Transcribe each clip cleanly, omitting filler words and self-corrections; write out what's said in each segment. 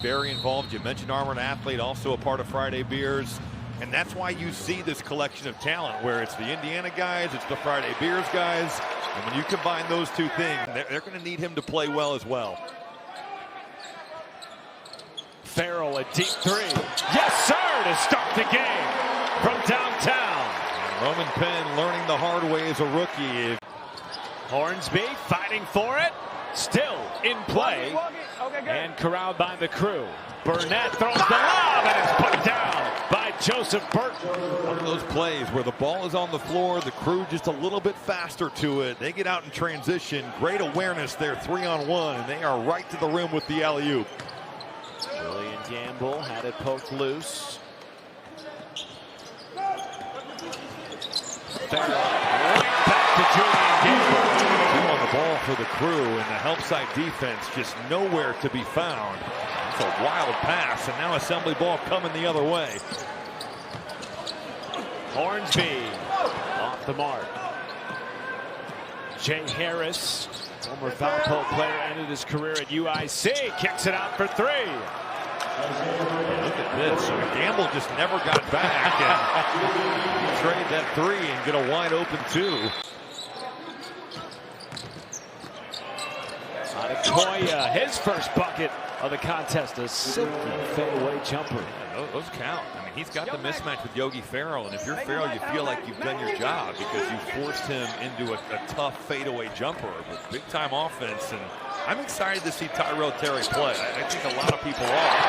Very involved. You mentioned Armored Athlete, also a part of Friday Beers. And that's why you see this collection of talent where it's the Indiana guys, it's the Friday Beers guys. And when you combine those two things, they're going to need him to play well as well. Farrell, a deep three. Yes, sir, to start the game from downtown. And Roman Penn learning the hard way as a rookie. Hornsby fighting for it. Still in play. And corralled by the Crew. Burnett throws the lob and it's put down by Joseph Burton. One of those plays where the ball is on the floor, the Crew just a little bit faster to it. They get out in transition. Great awareness there, 3-on-1, and they are right to the rim with the alley-oop. Julian Gamble had it poked loose. Farrell right back to Julian Gamble. Two on the ball for the Crew, and the help side defense just nowhere to be found. It's a wild pass, and now assembly ball coming the other way. Hornsby off the mark. Jay Harris, former Valpo player, ended his career at UIC, kicks it out for three. Look at this. Gamble just never got back and trade that three and get a wide open two. Adekoya, his first bucket of the contest, a silky fadeaway jumper. Yeah, those count. I mean, he's got the mismatch with Yogi Ferrell, and if you're Ferrell, you feel like you've done your job because you forced him into a tough fadeaway jumper with big-time offense. And I'm excited to see Tyrell Terry play. I think a lot of people are.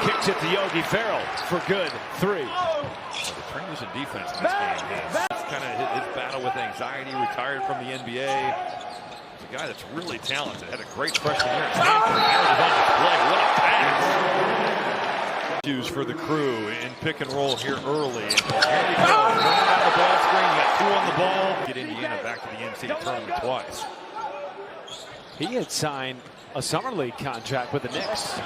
Kicks it to Yogi Ferrell for good. Three. The transition defense in this game is kind of his battle with anxiety. Retired from the NBA. A guy that's really talented. Had a great freshman year at Stanford. There it is on display. What a pass. Issues for the Crew in pick and roll here early. And here we go. Running out the ball screen. You got two on the ball. Get Indiana back to the NCAA tournament twice. He had signed a summer league contract with the Knicks,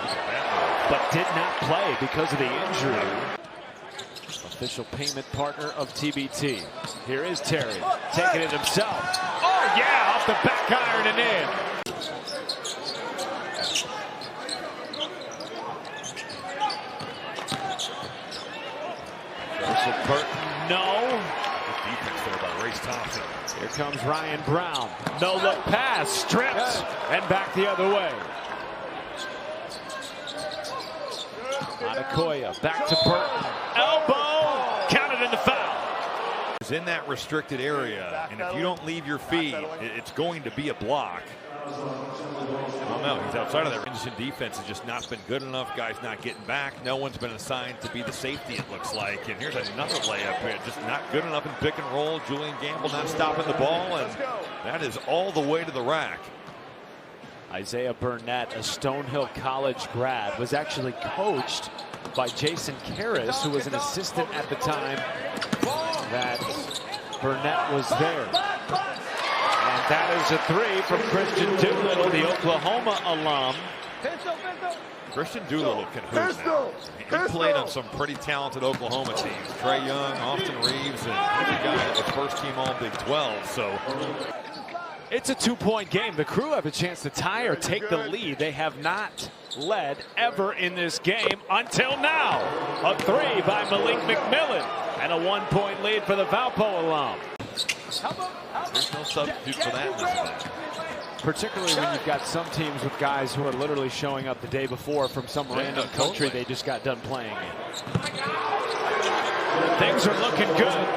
but did not play because of the injury. Official payment partner of TBT. Here is Terry, taking it himself. Oh yeah, off the back iron and in. Joseph Burton, no. Good defense there by Race Thompson. Here comes Ryan Brown. No look pass, stripped, and back the other way. Adekoya, back to Burton. Elbow, counted in the foul. He's in that restricted area, and if you don't leave your feet, it's going to be a block. I don't know. He's outside of that. Transition defense has just not been good enough. Guys not getting back. No one's been assigned to be the safety, it looks like. And here's another layup here. Just not good enough in pick and roll. Julian Gamble not stopping the ball, and that is all the way to the rack. Isaiah Burnett, a Stonehill College grad, was actually coached by Jason Karras, who was an assistant at the time that Burnett was there. And that is a three from Christian Doolittle, the Oklahoma alum. Christian Doolittle can hoop now. He played on some pretty talented Oklahoma teams. Trey Young, Austin Reeves, and he's a guy that was first team all Big 12. So it's a two-point game. The Crew have a chance to tie or take the lead. They have not led ever in this game until now. A three by Malik McMillan and a one-point lead for the Valpo alum. There's no substitute for that in this event. Particularly when you've got some teams with guys who are literally showing up the day before from some random country they just got done playing in. Things are looking good.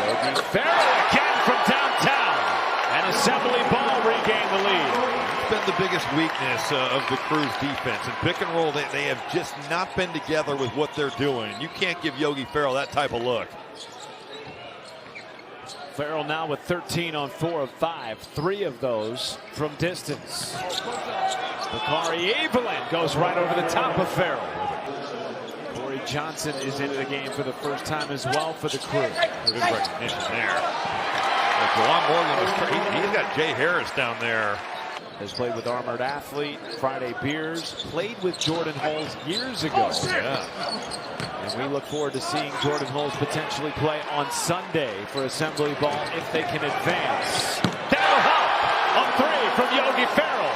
Yogi Ferrell again from downtown. And assembly ball regained the lead. It's been the biggest weakness of the Crew's defense. In pick and roll, they have just not been together with what they're doing. You can't give Yogi Ferrell that type of look. Ferrell now with 13 on 4 of 5. 3 of those from distance. Bakari Evelyn goes right over the top of Ferrell. Corey Johnson is into the game for the first time as well for the Crew. Good recognition there. Juwan Morgan, he's got Jay Harris down there. has played with Armored Athlete, Friday Beers, played with Jordan Hulls years ago. Yeah. And we look forward to seeing Jordan Hulls potentially play on Sunday for Assembly Ball if they can advance. That'll help on three from Yogi Ferrell.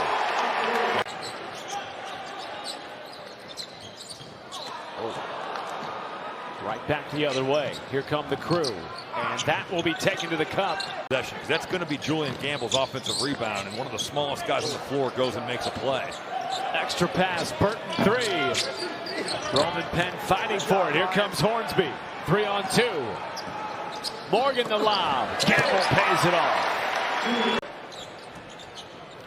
Right back the other way. Here come the Crew. And that will be taken to the cup. That's going to be Julian Gamble's offensive rebound, and one of the smallest guys on the floor goes and makes a play. Extra pass, Burton three. Roman Penn fighting for it. Here comes Hornsby. 3-on-2. Morgan the lob. Gamble pays it off.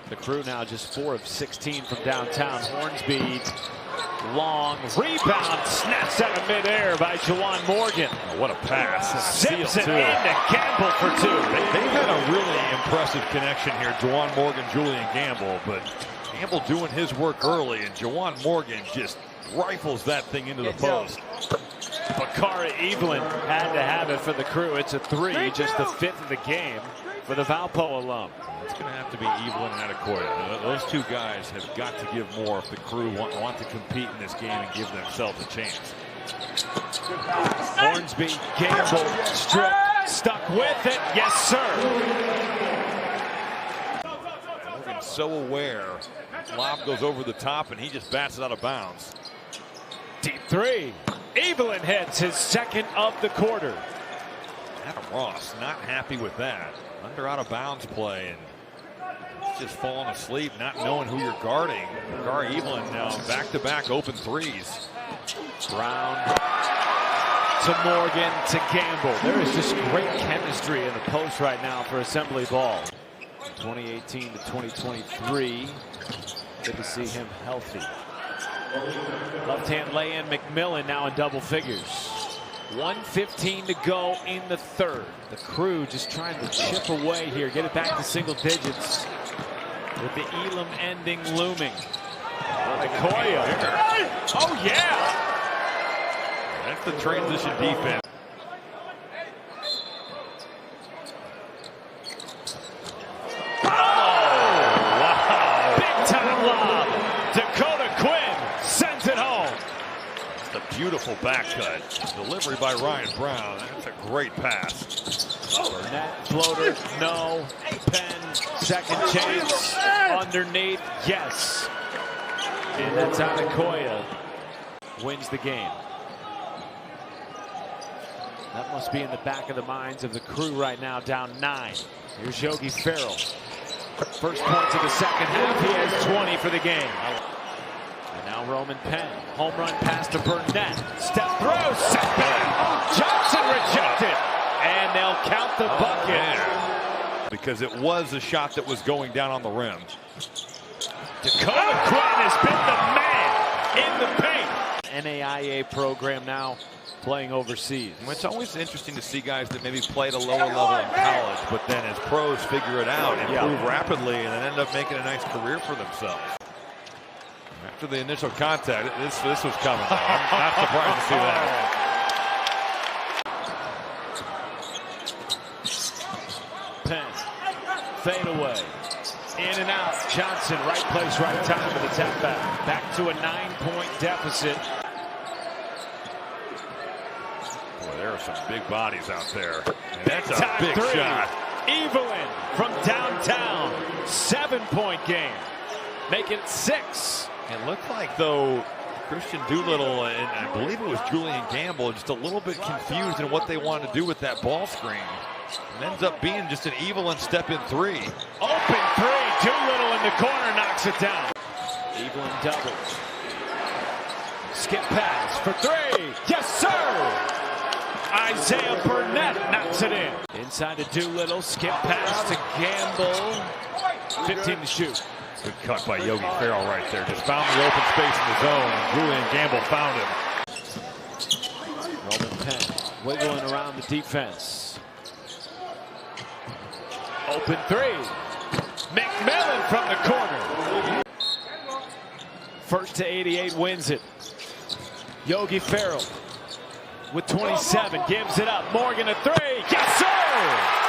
The Crew now just 4 of 16 from downtown. Hornsby, long rebound, snaps out of midair by Juwan Morgan. Oh, what a pass. Zips it into Gamble for 2. They've had a really impressive connection here, Juwan Morgan, Julian Gamble, but Gamble doing his work early, and Juwan Morgan just rifles that thing into the post. Bakari Evelyn had to have it for the Crew. It's a 3, just the 5th of the game for the Valpo alum. It's going to have to be Evelyn and Adekoya. Those two guys have got to give more if the Crew want to compete in this game and give themselves a chance. Hornsby, Gamble, strip, stuck with it. Yes, sir. Morgan's so aware. Lob goes over the top, and he just bats it out of bounds. Deep 3. Evelyn hits his 2nd of the quarter. Adam Ross not happy with that. Under out of bounds play, and just falling asleep, not knowing who you're guarding. Bakari Evelyn now back-to-back open threes. Brown to Morgan to Gamble. There is just great chemistry in the post right now for Assembly Ball. 2018 to 2023. Good to see him healthy. Left-hand lay-in, McMillan now in double figures. 1:15 to go in the 3rd. The Crew just trying to chip away here, get it back to single digits with the Elam ending looming. Adekoya. Oh, yeah. That's the transition defense. Beautiful back cut. Delivery by Ryan Brown. That's a great pass. Burnett, floater, no. Penn, second chance. Underneath, yes. And that's Adekoya. Wins the game. That must be in the back of the minds of the Crew right now, down 9. Here's Yogi Ferrell. First points of the second half. He has 20 for the game. And now Roman Penn, home run pass to Burnett, step through, set back, Johnson rejected, and they'll count the bucket. Because it was a shot that was going down on the rim. Dakota Quinn has been the man in the paint. NAIA program now playing overseas. It's always interesting to see guys that maybe played a lower level in college, but then as pros figure it out, improve rapidly, and then end up making a nice career for themselves. After the initial contact, this was coming. I'm not surprised to see that. Penn, fade away, in and out. Johnson, right place, right time with the tap back. Back to a 9-point deficit. Boy, there are some big bodies out there. And that's a big shot. Evelyn from downtown, 7-point game. Make it 6. It looked like, though, Christian Doolittle and I believe it was Julian Gamble just a little bit confused in what they wanted to do with that ball screen. It ends up being just an Evelyn step-in 3. Open 3. Doolittle in the corner knocks it down. Evelyn doubles. Skip pass for 3. Yes, sir! Isaiah Burnett knocks it in. Inside to Doolittle. Skip pass to Gamble. 15 to shoot. Good cut by Yogi Ferrell right there. Just found the open space in the zone, and Julian Gamble found him. Roman Penn wiggling around the defense. Open 3. McMillan from the corner. First to 88 wins it. Yogi Ferrell with 27 gives it up. Morgan a 3. Yes, sir!